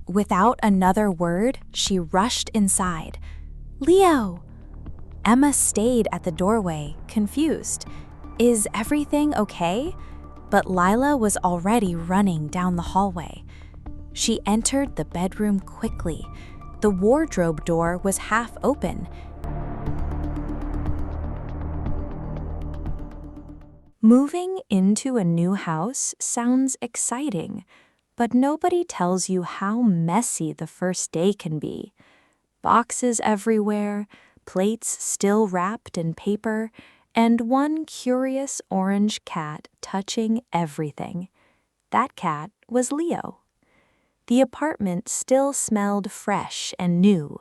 Without another word, she rushed inside. "Leo!" Emma stayed at the doorway, confused. "Is everything okay?" But Lila was already running down the hallway. She entered the bedroom quickly. The wardrobe door was half open. Moving into a new house sounds exciting, but nobody tells you how messy the first day can be. Boxes everywhere, plates still wrapped in paper, and one curious orange cat touching everything. That cat was Leo. The apartment still smelled fresh and new.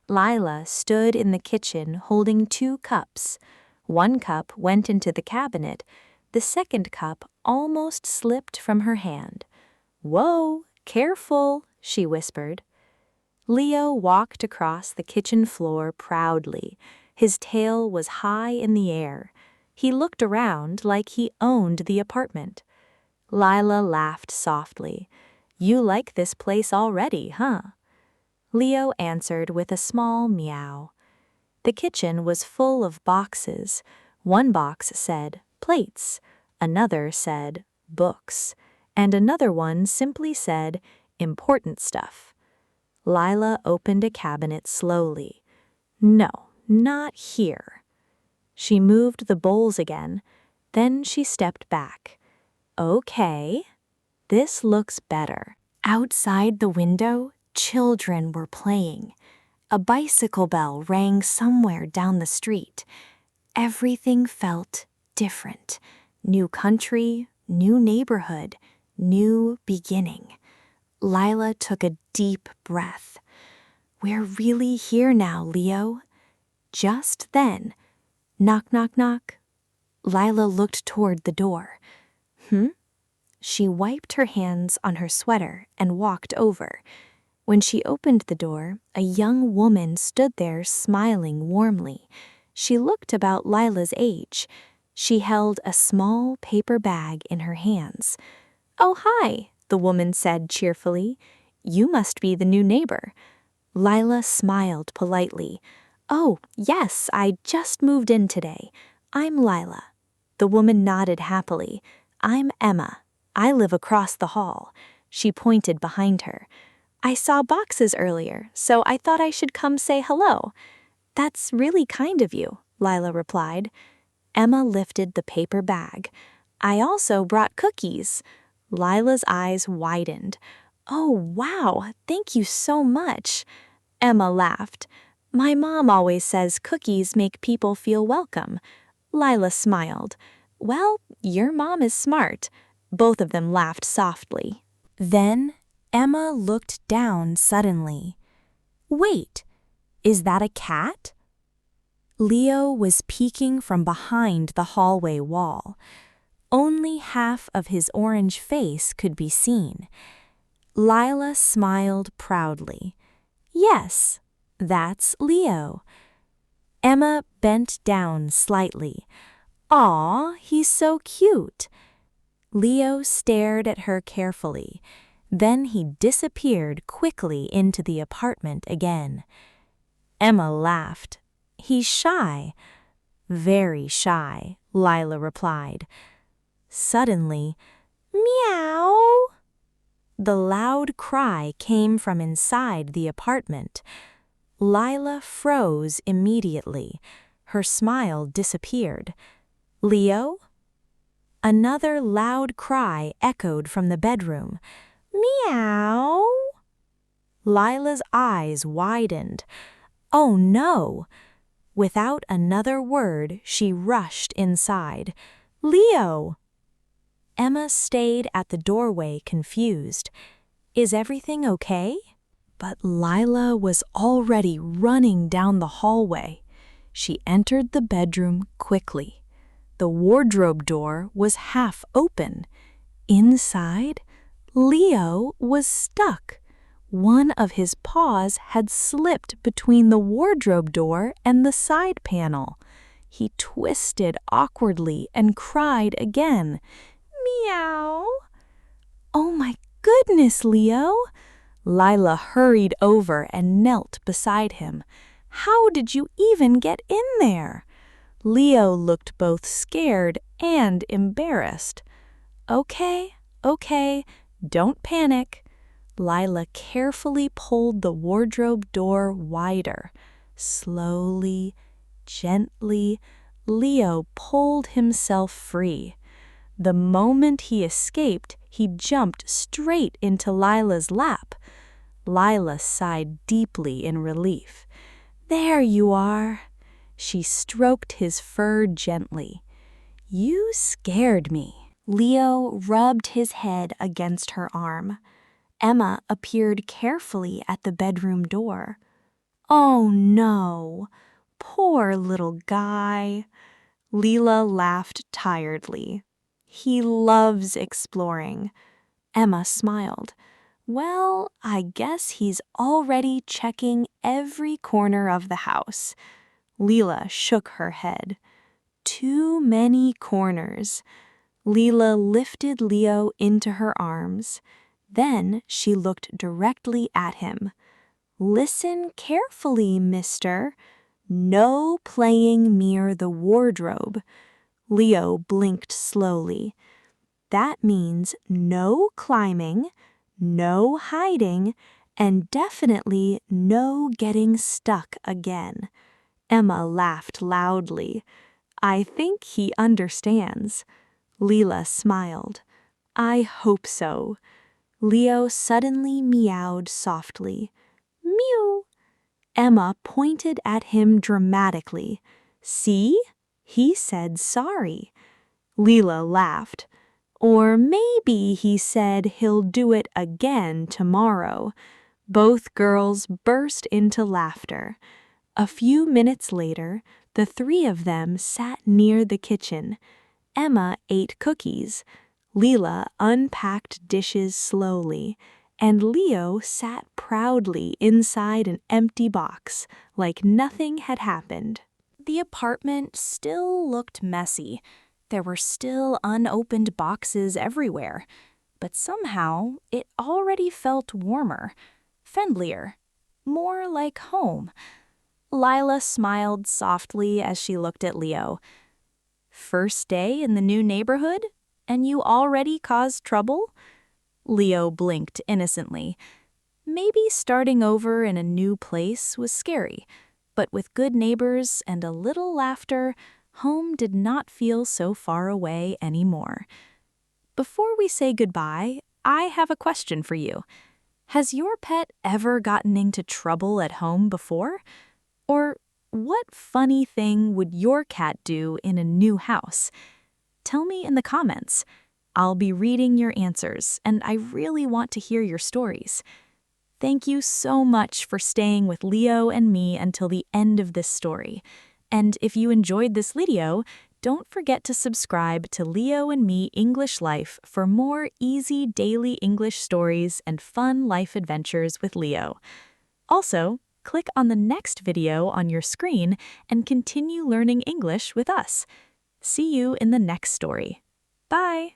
Lila stood in the kitchen holding 2 cups. One cup went into the cabinet. The second cup almost slipped from her hand. "Whoa, careful," she whispered. Leo walked across the kitchen floor proudly. His tail was high in the air. He looked around like he owned the apartment. Lila laughed softly. "You like this place already, huh?" Leo answered with a small meow. The kitchen was full of boxes. One box said, "Plates." Another said, "Books." And another one simply said, "Important stuff." Lila opened a cabinet slowly. "No, not here." She moved the bowls again. Then she stepped back. "Okay, this looks better." Outside the window, children were playing. A bicycle bell rang somewhere down the street. Everything felt different. New country, new neighborhood, new beginning. Lila took a deep breath. "We're really here now, Leo." Just then, knock, knock, knock. Lila looked toward the door. She wiped her hands on her sweater and walked over. When she opened the door, a young woman stood there smiling warmly. She looked about Lila's age. She held a small paper bag in her hands. "Oh, hi," the woman said cheerfully. "You must be the new neighbor." Lila smiled politely. "Oh, yes, I just moved in today. I'm Lila." The woman nodded happily. "I'm Emma. I live across the hall." She pointed behind her. "I saw boxes earlier, so I thought I should come say hello." "That's really kind of you," Lila replied. Emma lifted the paper bag. "I also brought cookies." Lila's eyes widened. "Oh, wow, thank you so much." Emma laughed. "My mom always says cookies make people feel welcome." Lila smiled. "Well, your mom is smart." Both of them laughed softly. Then Emma looked down suddenly. "Wait, is that a cat?" Leo was peeking from behind the hallway wall. Only half of his orange face could be seen. Lila smiled proudly. "Yes, that's Leo." Emma bent down slightly. "Aw, he's so cute." Leo stared at her carefully. Then he disappeared quickly into the apartment again. Emma laughed. "He's shy." "Very shy," Lila replied. Suddenly, meow! The loud cry came from inside the apartment. Lila froze immediately. Her smile disappeared. "Leo?" Another loud cry echoed from the bedroom. "Meow!" Lila's eyes widened. Oh no! Without another word, she rushed inside. "Leo!" Emma stayed at the doorway confused. "Is everything okay?" But Lila was already running down the hallway. She entered the bedroom quickly. The wardrobe door was half open. Inside, Leo was stuck. One of his paws had slipped between the wardrobe door and the side panel. He twisted awkwardly and cried again. "Meow!" "Oh my goodness, Leo!" Lila hurried over and knelt beside him. "How did you even get in there?" Leo looked both scared and embarrassed. "Okay, okay, don't panic." Lila carefully pulled the wardrobe door wider. Slowly, gently, Leo pulled himself free. The moment he escaped, he jumped straight into Lila's lap. Lila sighed deeply in relief. "There you are." She stroked his fur gently. "You scared me." Leo rubbed his head against her arm. Emma appeared carefully at the bedroom door. "Oh no, poor little guy." Lila laughed tiredly. "He loves exploring." Emma smiled. "Well, I guess he's already checking every corner of the house." Lila shook her head. "Too many corners." Lila lifted Leo into her arms. Then she looked directly at him. "Listen carefully, mister. No playing near the wardrobe." Leo blinked slowly. "That means no climbing, no hiding, and definitely no getting stuck again." Emma laughed loudly. "I think he understands." Lila smiled. "I hope so." Leo suddenly meowed softly. "Mew." Emma pointed at him dramatically. "See? He said sorry." Lila laughed. "Or maybe he said he'll do it again tomorrow." Both girls burst into laughter. A few minutes later, the three of them sat near the kitchen. Emma ate cookies. Lila unpacked dishes slowly, and Leo sat proudly inside an empty box, like nothing had happened. The apartment still looked messy. There were still unopened boxes everywhere, but somehow it already felt warmer, friendlier, more like home. Lila smiled softly as she looked at Leo. "First day in the new neighborhood, and you already caused trouble?" Leo blinked innocently. Maybe starting over in a new place was scary, but with good neighbors and a little laughter, home did not feel so far away anymore. Before we say goodbye, I have a question for you. Has your pet ever gotten into trouble at home before? Or what funny thing would your cat do in a new house? Tell me in the comments. I'll be reading your answers, and I really want to hear your stories. Thank you so much for staying with Leo and me until the end of this story. And if you enjoyed this video, don't forget to subscribe to Leo and Me English Life for more easy daily English stories and fun life adventures with Leo. Also, click on the next video on your screen and continue learning English with us. See you in the next story. Bye!